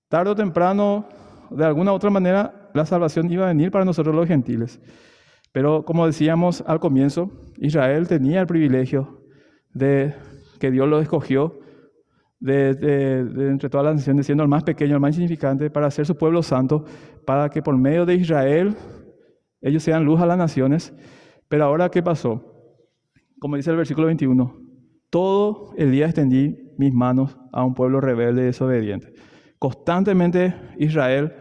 tarde o temprano, de alguna u otra manera, la salvación iba a venir para nosotros los gentiles. Pero como decíamos al comienzo, Israel tenía el privilegio de que Dios lo escogió de entre todas las naciones, siendo el más pequeño, el más insignificante, para ser su pueblo santo, para que por medio de Israel ellos sean luz a las naciones. Pero ahora, ¿qué pasó? Como dice el versículo 21, todo el día extendí mis manos a un pueblo rebelde y desobediente. Constantemente Israel,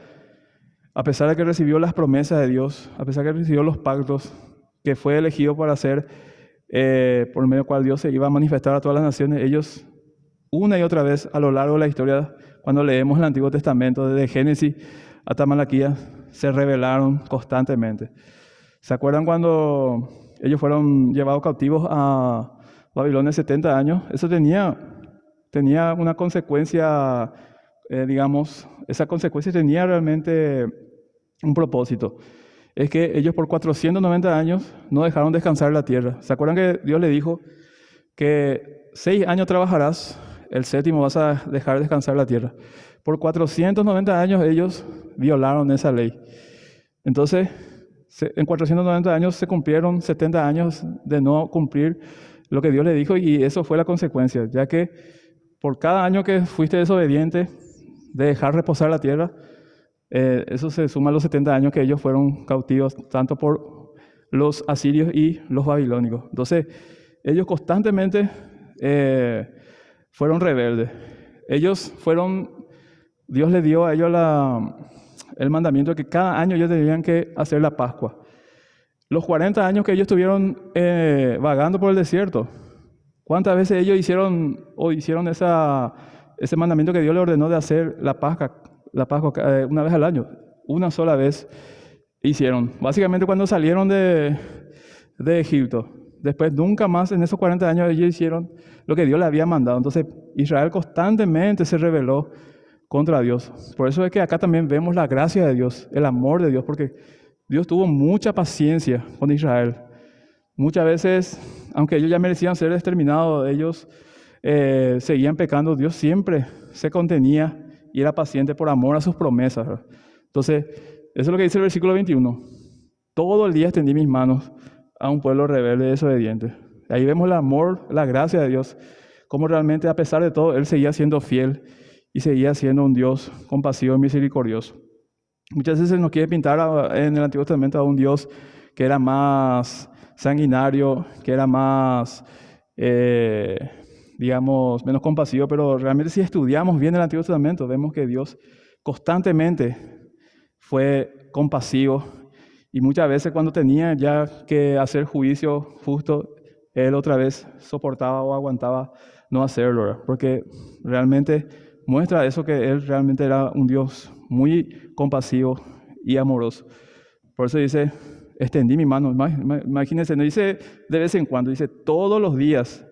a pesar de que recibió las promesas de Dios, a pesar de que recibió los pactos, que fue elegido para hacer, por medio del cual Dios se iba a manifestar a todas las naciones, ellos una y otra vez a lo largo de la historia, cuando leemos el Antiguo Testamento, desde Génesis hasta Malaquías, se rebelaron constantemente. ¿Se acuerdan cuando ellos fueron llevados cautivos a Babilonia 70 años? Eso tenía una consecuencia, digamos, esa consecuencia tenía realmente un propósito. Es que ellos por 490 años no dejaron descansar la tierra. ¿Se acuerdan que Dios le dijo que 6 años trabajarás, el séptimo vas a dejar descansar la tierra? Por 490 años ellos violaron esa ley. Entonces, en 490 años se cumplieron 70 años de no cumplir lo que Dios le dijo, y eso fue la consecuencia, ya que por cada año que fuiste desobediente de dejar reposar la tierra, eso se suma a los 70 años que ellos fueron cautivos, tanto por los asirios y los babilónicos. Entonces, ellos constantemente fueron rebeldes. Dios les dio a ellos el mandamiento de que cada año ellos tenían que hacer la Pascua. Los 40 años que ellos estuvieron vagando por el desierto, ¿cuántas veces ellos hicieron ese mandamiento que Dios les ordenó de hacer la Pascua una vez al año? Una sola vez hicieron. Básicamente cuando salieron de Egipto. Después nunca más en esos 40 años ellos hicieron lo que Dios les había mandado. Entonces Israel constantemente se rebeló contra Dios. Por eso es que acá también vemos la gracia de Dios, el amor de Dios, porque Dios tuvo mucha paciencia con Israel. Muchas veces, aunque ellos ya merecían ser exterminados, ellos seguían pecando, Dios siempre se contenía y era paciente por amor a sus promesas, ¿verdad? Entonces, eso es lo que dice el versículo 21. Todo el día extendí mis manos a un pueblo rebelde y desobediente. Ahí vemos el amor, la gracia de Dios, cómo realmente a pesar de todo, Él seguía siendo fiel y seguía siendo un Dios compasivo y misericordioso. Muchas veces nos quiere pintar en el Antiguo Testamento a un Dios que era más sanguinario, que era más, digamos, menos compasivo, pero realmente si estudiamos bien el Antiguo Testamento, vemos que Dios constantemente fue compasivo, y muchas veces cuando tenía ya que hacer juicio justo, Él otra vez soportaba o aguantaba no hacerlo, ¿verdad? Porque realmente muestra eso, que Él realmente era un Dios muy compasivo y amoroso. Por eso dice, extendí mi mano. Imagínense, no dice de vez en cuando, dice todos los días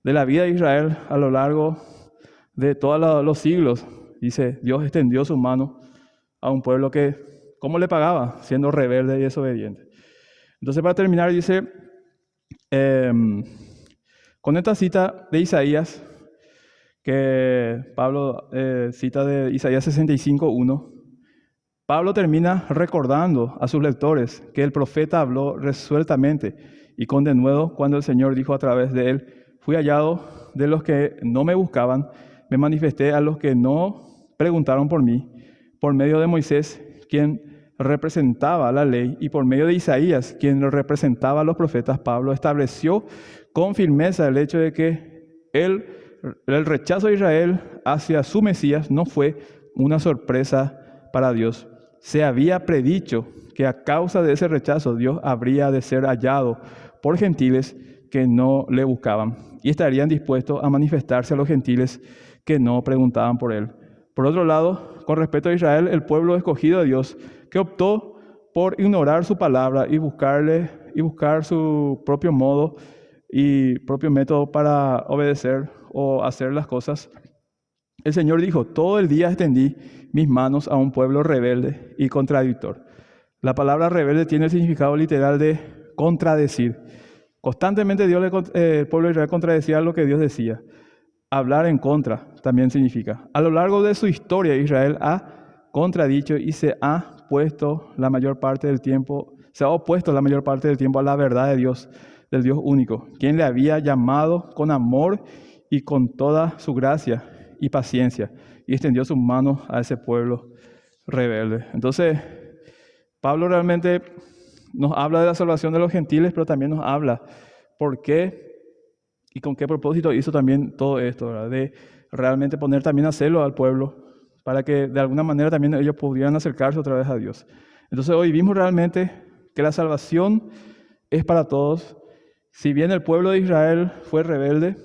de la vida de Israel a lo largo de todos los siglos. Dice, Dios extendió su mano a un pueblo que, ¿cómo le pagaba? Siendo rebelde y desobediente. Entonces, para terminar, dice, con esta cita de Isaías, que Pablo cita de Isaías 65:1, Pablo termina recordando a sus lectores que el profeta habló resueltamente y con denuedo cuando el Señor dijo a través de él, fui hallado de los que no me buscaban, me manifesté a los que no preguntaron por mí, por medio de Moisés, quien representaba la ley, y por medio de Isaías, quien representaba a los profetas. Pablo estableció con firmeza el hecho de que el rechazo de Israel hacia su Mesías no fue una sorpresa para Dios. Se había predicho que a causa de ese rechazo Dios habría de ser hallado por gentiles que no le buscaban y estarían dispuestos a manifestarse a los gentiles que no preguntaban por él. Por otro lado, con respecto a Israel, el pueblo escogido de Dios, que optó por ignorar su palabra y buscar su propio modo y propio método para obedecer o hacer las cosas, El Señor dijo, todo el día extendí mis manos a un pueblo rebelde y contradictor. La palabra rebelde tiene el significado literal de contradecir. Constantemente el pueblo de Israel contradecía lo que Dios decía. Hablar en contra también significa. A lo largo de su historia, Israel ha contradicho y se ha opuesto la mayor parte del tiempo a la verdad de Dios, del Dios único, quien le había llamado con amor y con toda su gracia y paciencia, y extendió sus manos a ese pueblo rebelde. Entonces, Pablo realmente nos habla de la salvación de los gentiles, pero también nos habla por qué y con qué propósito hizo también todo esto, ¿verdad? De realmente poner también a celo al pueblo, para que de alguna manera también ellos pudieran acercarse otra vez a Dios. Entonces hoy vimos realmente que la salvación es para todos. Si bien el pueblo de Israel fue rebelde,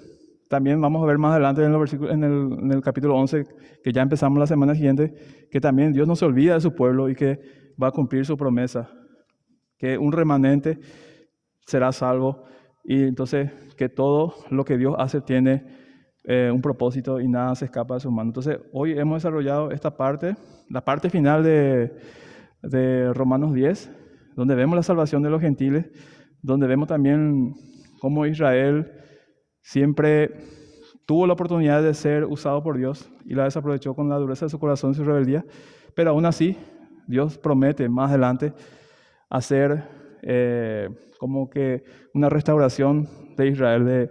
también vamos a ver más adelante en el capítulo 11, que ya empezamos la semana siguiente, que también Dios no se olvida de su pueblo y que va a cumplir su promesa, que un remanente será salvo, y entonces que todo lo que Dios hace tiene un propósito y nada se escapa de sus manos. Entonces hoy hemos desarrollado esta parte, la parte final de Romanos 10, donde vemos la salvación de los gentiles, donde vemos también cómo Israel siempre tuvo la oportunidad de ser usado por Dios y la desaprovechó con la dureza de su corazón y su rebeldía, pero aún así Dios promete más adelante hacer como que una restauración de Israel, de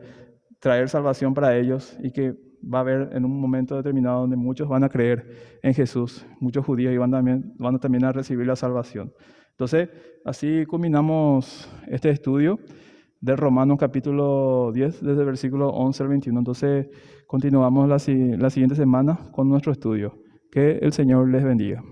traer salvación para ellos, y que va a haber en un momento determinado donde muchos van a creer en Jesús, muchos judíos, y van también a recibir la salvación. Entonces, así culminamos este estudio de Romanos capítulo 10, desde el versículo 11 al 21. Entonces, continuamos la siguiente semana con nuestro estudio. Que el Señor les bendiga.